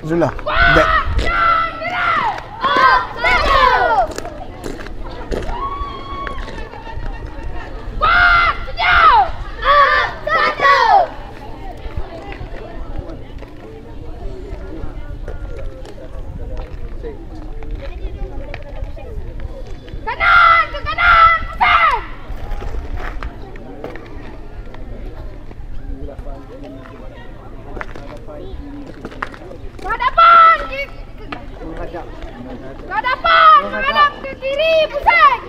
Zullah. Back. Ke hadapan, menghadap ke kiri, pusing.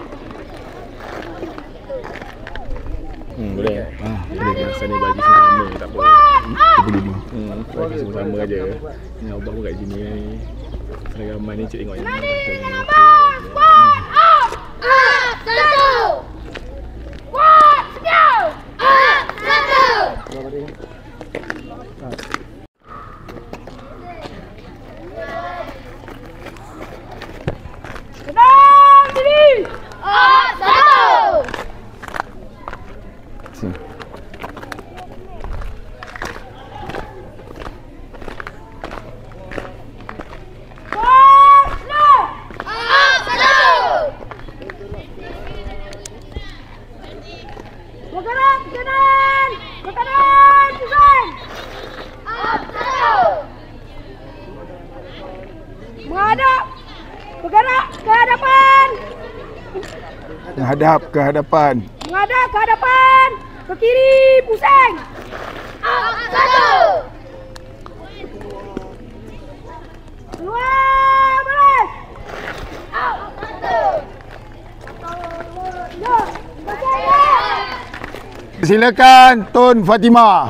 Boleh. Boleh rasa ni bagi sama tak apa. Kita boleh ni. Bagi sama-sama aja. Ni abah pun kat sini ni. Seragaman ni cik tengok Lari dengan abang. Squad up. Up, satu. Squad, sedia. Up, satu. Tenang diri. Up, satu. sini. Bergerak ke kanan. Ke kanan, pusing. Up, satu. Menghadap. Bergerak ke hadapan. Menghadap ke hadapan. Menghadap ke hadapan. Ke kiri, pusing. Up, satu. Keluar, baris. Up, satu. Ya, pusing. Silakan Tun Fatimah.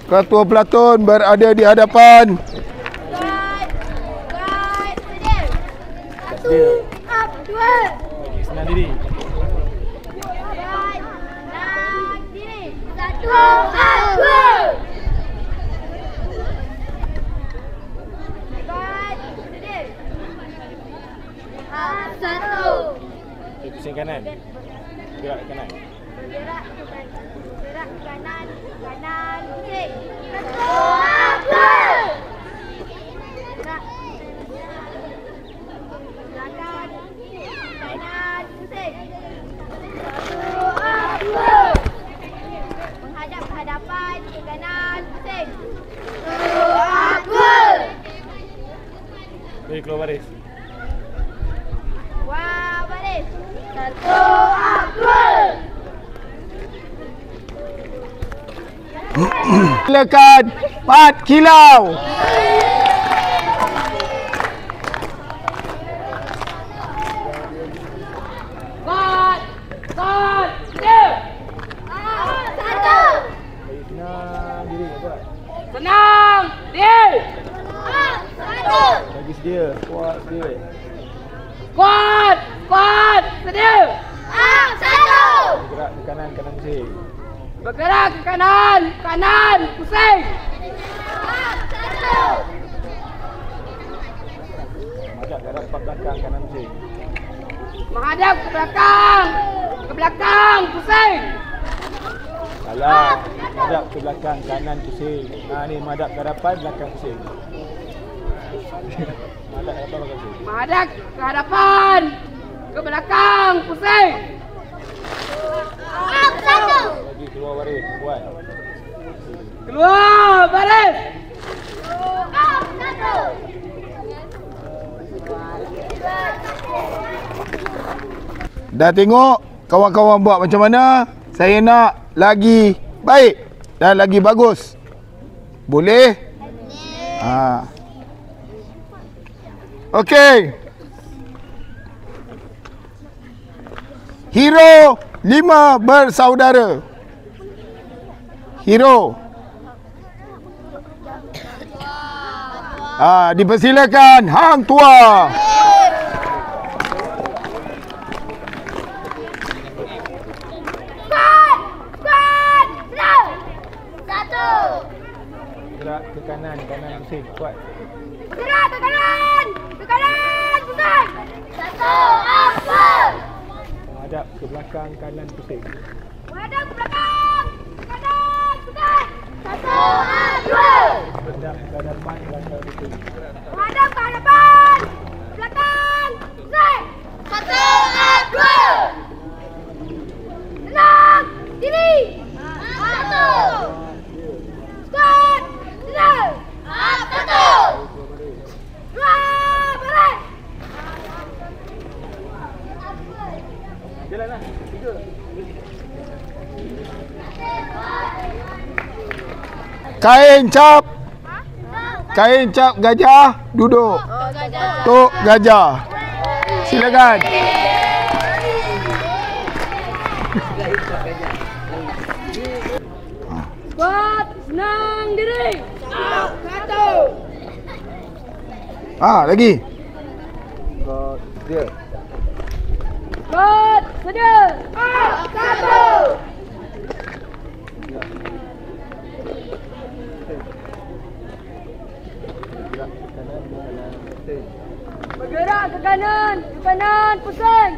Ketua pelantun berada di hadapan. Guide, sedia. Satu, up, dua. Senang diri. Guide, senang diri. Satu, up, dua. Guide, sedia. Up, satu. Pusing kanan. Gerak kanan. Bergerak ke kanan. Bergerak ke kanan. Kanan, pusing. Satu, up, dua. Gerak. Belakang. Kanan, pusing. Satu, up, dua. Menghadap ke hadapan. Ke kanan, pusing. Satu, up, dua. Boleh keluar baris. Wah, baris. Satu, up, dua. Silakan Mat Kilau. Kuat. Kuat. Sedia. Up, satu. Senang diri buat. Senang. Diri. Up, satu. Bagi sedia. Kuat sedia. Kuat. Kuat. Sedia. Up, satu. Gerak ke kanan, kanan pusing. Bergerak ke kanan. Kanan. Pusing. Up, satu. Madap ke hadapan belakang, kanan pusing. Menghadap ke belakang. Ke belakang. Pusing. Salah. Madap ke belakang, kanan pusing. Nah ni madap ke hadapan, belakang pusing. Madap ke hadapan, belakang pusing. Menghadap ke hadapan. Ke belakang. Pusing. Up, satu. Lagi keluar baris. Buat. Keluar. Baris. Up, satu. Dah tengok kawan-kawan buat macam mana? Saya nak lagi baik dan lagi bagus. Boleh? Ha. Okey. Hero 5 bersaudara. Hero. Dipersilakan Hang Tua. Squad. Squad. Slow. Satu. Gerak ke kanan, kanan pusing. Kuat. Bergerak ke kanan. Ke kanan, pusing. Satu, up, dua. Menghadap ke belakang, kanan pusing. Menghadap ke belakang. Ke kanan, pusing. Satu, up, dua. Menghadap ke hadapan, belakang pusing. Menghadap ke hadapan. Belakang, pusing. Satu, up, dua. Tenang, diri. Satu. Squad, tenang. Up, satu. Dua, baris. Jalanlah. 3. Kain cap. Kain cap gajah duduk. Tok gajah. Silakan. Buat senang diri. Satu. Lagi. Dia. Buat sedia. Satu. Bergerak ke kanan pusing.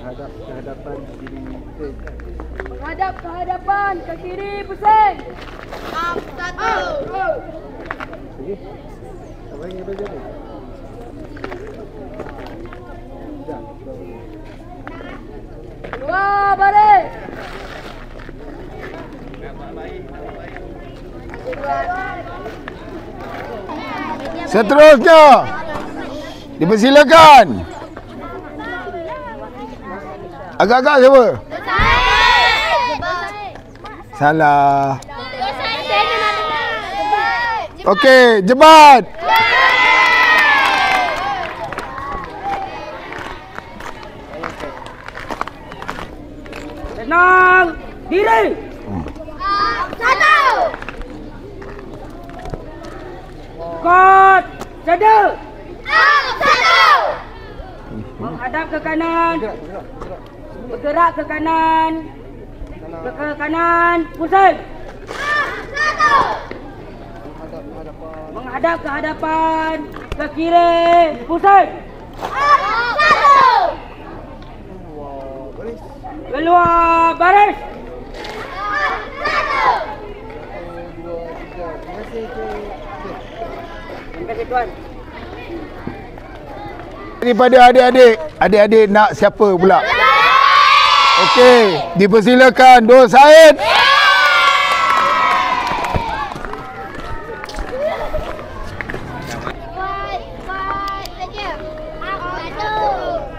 Hadap ke hadapan kiri. Menghadap ke hadapan, ke kiri pusing. Satu. Okey. Apa yang kita jadi? Keluar baris. Seterusnya. Dipersilakan. Agak-agak siapa? Salah. Okey, jebat. Senang diri. Satu. Kuat sedia. Satu. Menghadap ke kanan. Bergerak ke kanan. Ke kanan pusing. Satu. Menghadap ke hadapan, ke kiri pusing. Satu. Keluar baris. Satu. Terima kasih tuan. Daripada adik-adik nak siapa pula? Okey, dipersilakan Dor Said. Buat saja. Satu.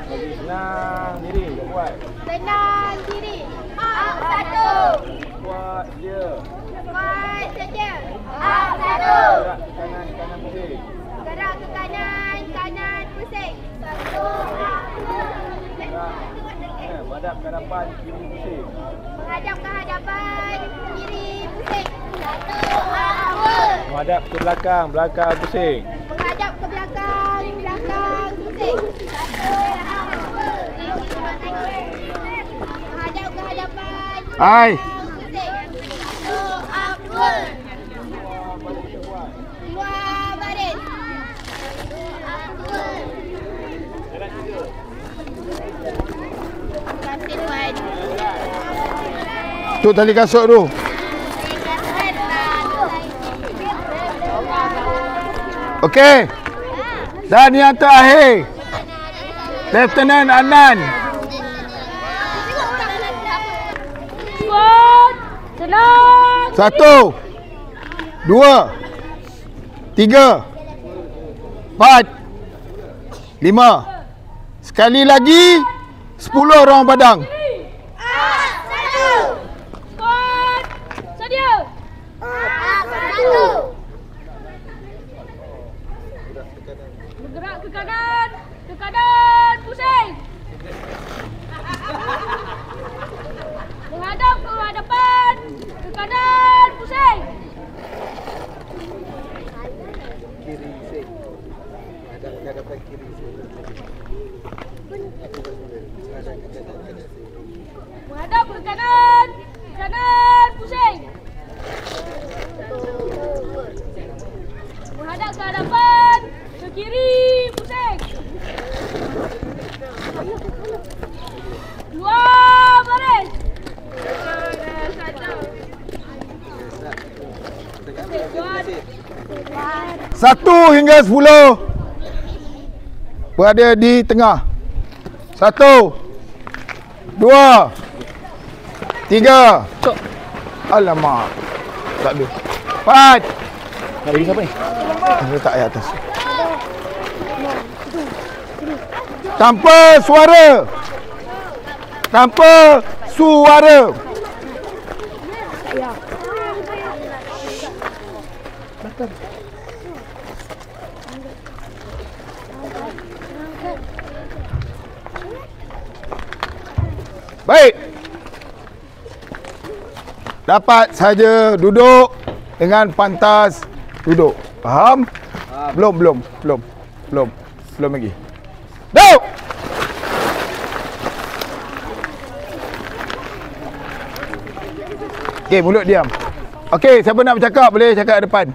Senang diri. Buat. Senang diri. Satu. Buat dia. Buat saja. Satu. Kanan pusing. Gerak ke kanan pusing. Satu. Hadap ke hadapan, kiri pusing. Menghadap ke hadapan, kiri pusing. Satu. Dua. Menghadap ke belakang, belakang pusing. Menghadap ke belakang, belakang pusing. Satu. Dua. Menghadap ke hadapan, Hai. pusing. Satu. Dua. Keluar baris. Dua. Terima kasih tuan. Tu tali kasut tu. Okey. Dan yang terakhir. Lieutenant Anan. Kuat, senang. 1 2 3 4 5. Sekali lagi 10 orang padang. Kuat, sedia. Satu. Bergerak ke kanan pusing. Menghadap ke hadapan, ke kanan pusing. Kiri sing. Hadap ke hadapan kiri sing. Menghadap ke kanan pusing. Menghadap ke hadapan, ke kiri pusing. Keluar baris. 1 hingga 10 berada di tengah. 1 2 3. Alamak. Tak ada. 4. Nak bagi siapa ni? Letak air atas. Tanpa suara. Tanpa suara. Baik. Dapat saja duduk dengan pantas duduk. Faham? Belum lagi. Duduk. Okey, mulut diam. Okey, siapa nak bercakap boleh cakap ke depan.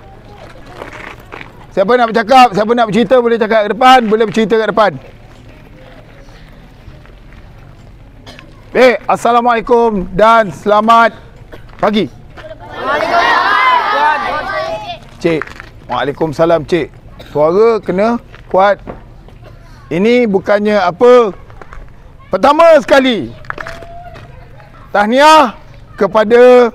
Siapa nak bercakap, siapa nak bercerita boleh cakap ke depan, boleh bercerita ke depan. Assalamualaikum dan selamat pagi. Cik. Waalaikumsalam, cik. Suara kena kuat. Ini bukannya apa. Pertama sekali, tahniah kepada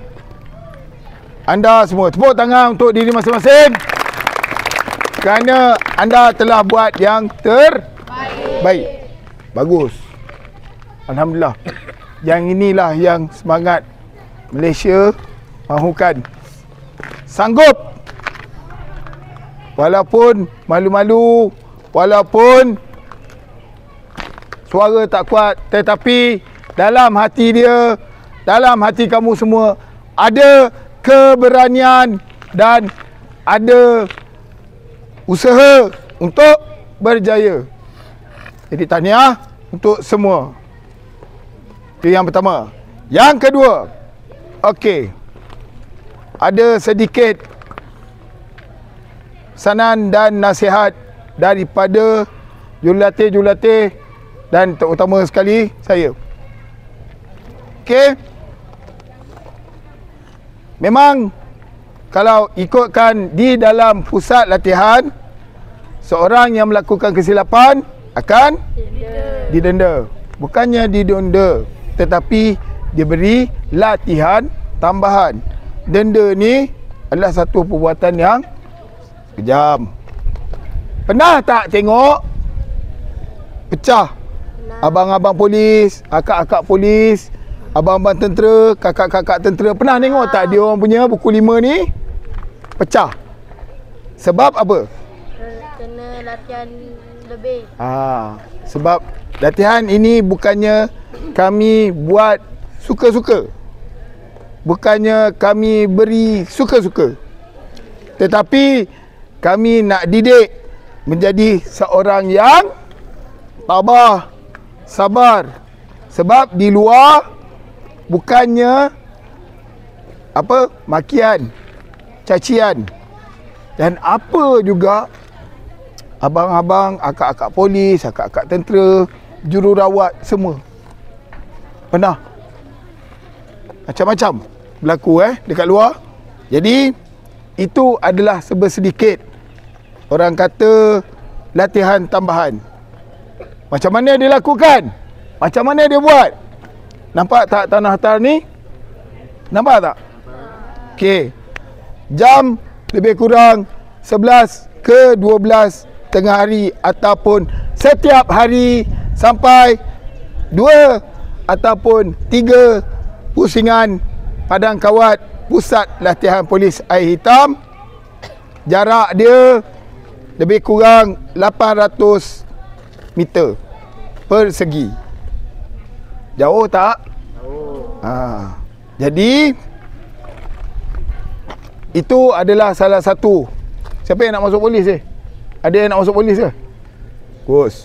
anda semua. Tepuk tangan untuk diri masing-masing kerana anda telah buat yang terbaik. Bagus. Alhamdulillah. Yang inilah yang semangat Malaysia mahukan. Sanggup. Walaupun malu-malu, walaupun suara tak kuat, tetapi dalam hati dia, dalam hati kamu semua ada keberanian dan ada usaha untuk berjaya. Jadi tahniah untuk semua. Itu yang pertama. Yang kedua, okey, ada sedikit sanan dan nasihat daripada jurulatih dan terutama sekali saya. Okey. Memang kalau ikutkan di dalam pusat latihan, seorang yang melakukan kesilapan akan didenda. Bukannya didenda, tetapi diberi latihan tambahan. Denda ni adalah satu perbuatan yang kejam. Pernah tak tengok pecah abang-abang polis, akak-akak polis, abang-abang tentera, kakak-kakak tentera? Pernah tengok tak dia orang punya buku 5 ni pecah? Sebab apa? Kena latihan lebih. Sebab latihan ini bukannya kami buat suka-suka. Bukannya kami beri suka-suka. Tetapi kami nak didik menjadi seorang yang tabah, sabar. Sebab di luar bukannya apa, makian, cacian dan apa juga abang-abang, akak-akak polis, akak-akak tentera, jururawat semua. Pernah macam-macam berlaku dekat luar. Jadi itu adalah sedikit orang kata latihan tambahan. Macam mana dia lakukan? Macam mana dia buat? Nampak tak tanah atar ni? Nampak tak? Okey. Jam lebih kurang 11 ke 12 tengah hari ataupun setiap hari sampai 2 ataupun 3 pusingan padang kawat pusat latihan polis air hitam. Jarak dia lebih kurang 800 meter persegi. Jauh tak? Jauh. Jadi itu adalah salah satu. Siapa yang nak masuk polis ni? Ada yang nak masuk polis ke? Bagus.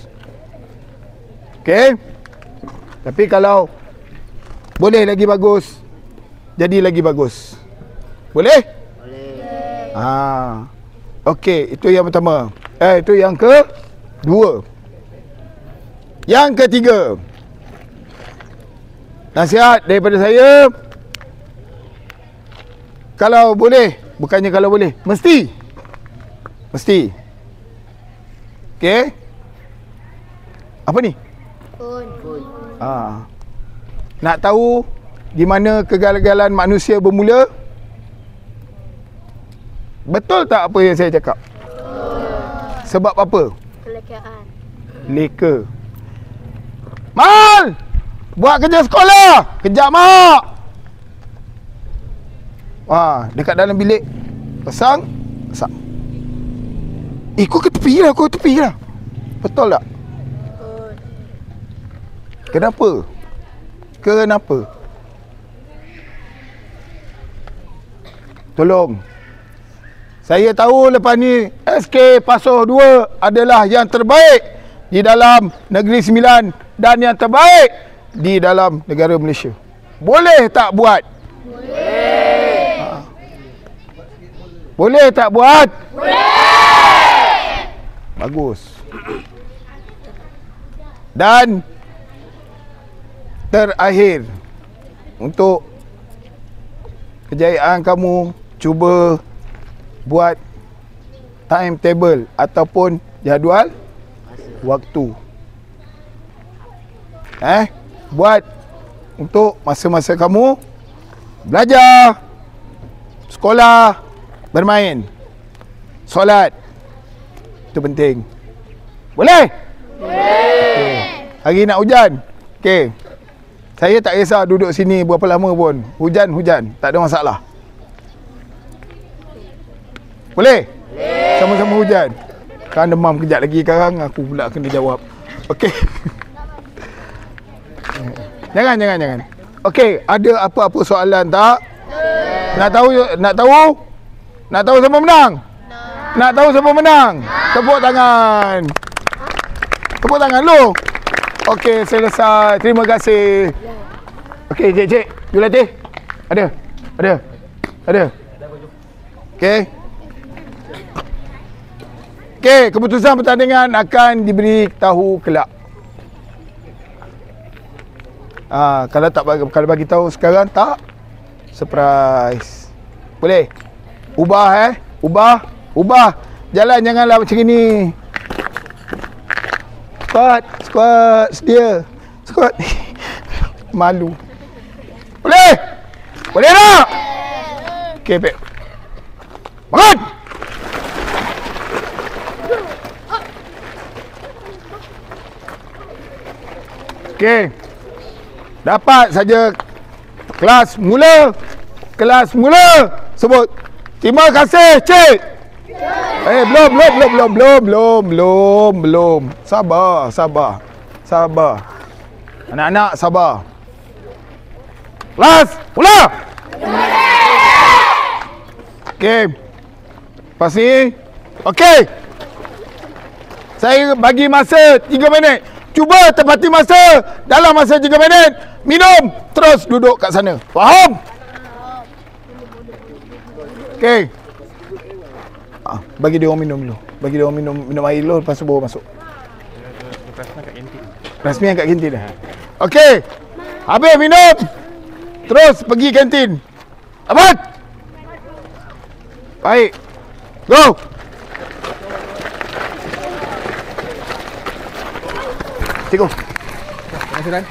Okey. Tapi kalau boleh lagi bagus, jadi lagi bagus. Boleh? Boleh. Okey, itu yang pertama. Itu yang kedua. Yang ketiga, nasihat daripada saya, kalau boleh, bukannya kalau boleh, mesti. Okey. Apa ni? Pun. Nak tahu di mana kegagalan manusia bermula? Betul tak apa yang saya cakap? Sebab apa? Leka. Mal! Buat kerja sekolah. Kejap mak. Dekat dalam bilik. Pasang. Kau ke tepi lah, Betul tak? Kenapa? Tolong. Saya tahu lepas ni SK Pasoh 2 adalah yang terbaik di dalam Negeri Sembilan dan yang terbaik di dalam negara Malaysia. Boleh tak buat? Boleh tak buat? Boleh! Bagus. Dan terakhir, untuk kejayaan kamu, cuba buat timetable ataupun jadual waktu. Buat untuk masa-masa kamu belajar, sekolah, bermain, solat. Itu penting. Boleh? Boleh. Hari nak hujan. Okey. Saya tak kisah duduk sini berapa lama pun. Hujan, tak ada masalah. Boleh? Boleh. Sama-sama hujan. Kan demam kejap lagi sekarang aku pula kena jawab. Okey. Jangan. Okey, ada apa-apa soalan tak? Nak tahu siapa menang? Nak tahu siapa menang? Tepuk tangan. Tepuk tangan lu. Okey, selesai. Terima kasih. Okey, cik. Julatih. Ada. Okey, keputusan pertandingan akan diberi tahu kelak. Kalau bagi tahu sekarang tak, surprise. Boleh? Ubah. Jalan janganlah macam ni. Squat sedia. Squat. Malu. Boleh tak? Okey, Pep. Bangun. Okey. Dapat saja kelas mula. Sebut. Terima kasih, cik. Belum. Sabar. Anak-anak sabar. Kelas mula. Okey. Lepas ni. Okey. Saya bagi masa 3 minit. Cuba tepati masa. Dalam masa 3 minit, minum. Terus duduk kat sana. Faham? Okey. Bagi dia orang minum dulu. Minum air dulu, lepas tu baru masuk. Rasmian kat kantin dah. Okey. Habis minum. Terus pergi kantin. Abad. Baik. Go. Cikgu. Terima kasih, Dan.